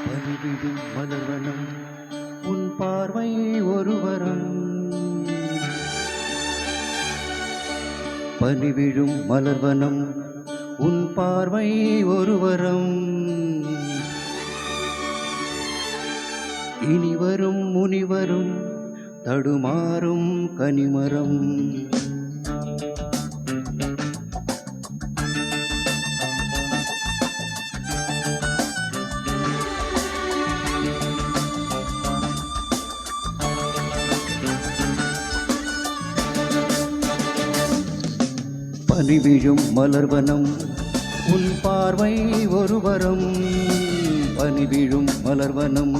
பனிவிடும் மலர்வனம் உன் பார்வை ஒருவரம். பனிவிடும் மலர்வனம் உன் பார்வை ஒருவரம். இனிவரும் முனிவரும் தடுமாறும் கனிமரம். பனிவிழும் மலர்வனம் உன் பார்வை ஒருவரம். பனிவிழும் மலர்வனம்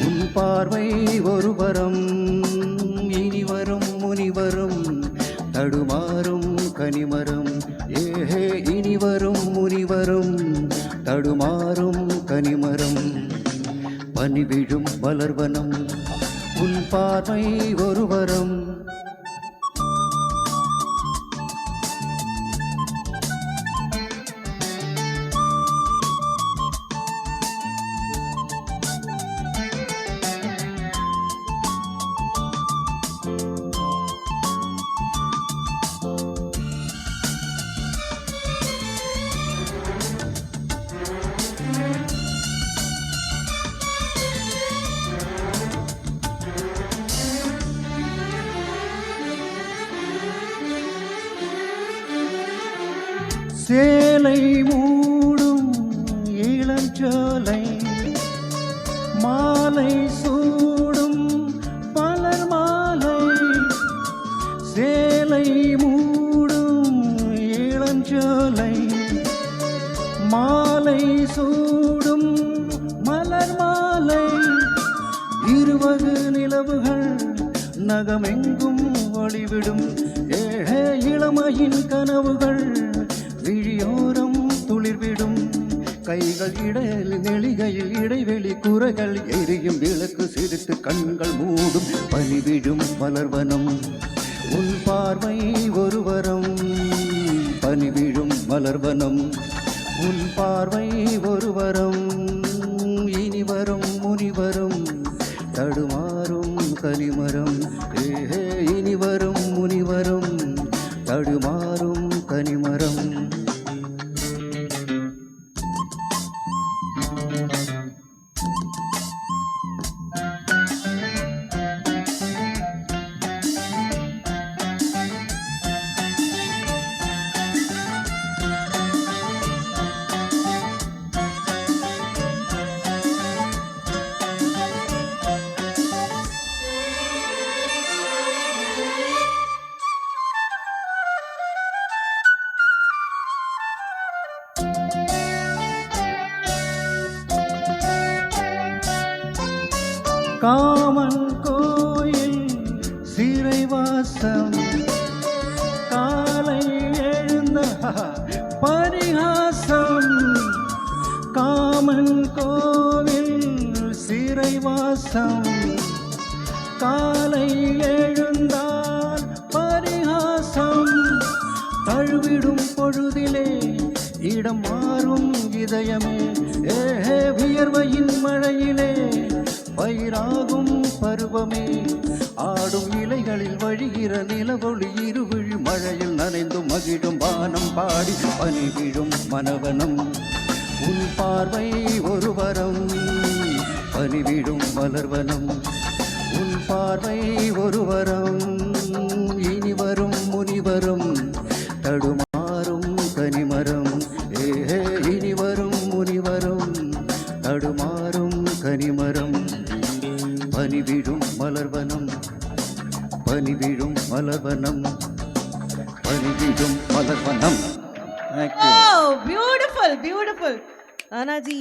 உன் பார்வை ஒருவரம். இனிவரும் முனிவரும் தடுமாறும் கனிமரம். ஏஹே இனிவரும் முனிவரும் தடுமாறும் கனிமரம். பனிவிழும் மலர்வனம் உன் பார்வை ஒருவரம். சேலை மூடும் இளஞ்சோலை மாலை சூடும் பலர் மாலை. சேலை மூடும் இளஞ்சோலை மாலை சூடும் மலர் மாலை. இருவகு நிலவுகள் நகமெங்கும் ஒளிவிடும். ஏஹே இளமையின் கனவுகள் விழியோரம் துளிர்விடும். கைகள் இடையில் நெளிகையில் இடைவெளி குறைகள் எரியும் விளக்கு சிரித்து கண்கள் மூடும். பனிவிழும் மலர்வனம் உன் பார்வை ஒருவரம். பனிவிழும் மலர்வனம் உன் பார்வை ஒருவரம். இனிவரும் முனிவரும் தடுமாறும் கனிமரம். ஏஹே இனிவரும் முனிவரும் தடுமாறும் கனிமரம். காமன் கோயில் சிறைவாசம் காலை எழுந்த பரிகாசம். காமன் கோவில் சிறைவாசம் காலை எழுந்தால் பரிகாசம். தழுவிடும் பொழுதிலே இடம் மாறும் இதயமே. ஏஹே வியர்வையின் மழையிலே பயிராகும் பருவமே. ஆடும் இலைகளில் வழிகிற நிலவொளி இருவிழி மழையில் நனைந்து மகிழும் வானம் பாடி. பனிவிழும் மனவனம் உன் பார்வை ஒருவரம். பனிவிழும் மலர்வனம் உன் பார்வை ஒருவரம். இனிவரும் முனிவரும் தடுமாறும் கனிமரம். ஏஹே இனிவரும் முனிவரும் தடுமாறும் கனிமரம். பனிவிழும் மலர்வனம் பனிவிழும் மலர்வனம் பனிவிழும் மலர்வனம். Oh, beautiful, beautiful. Anna ji,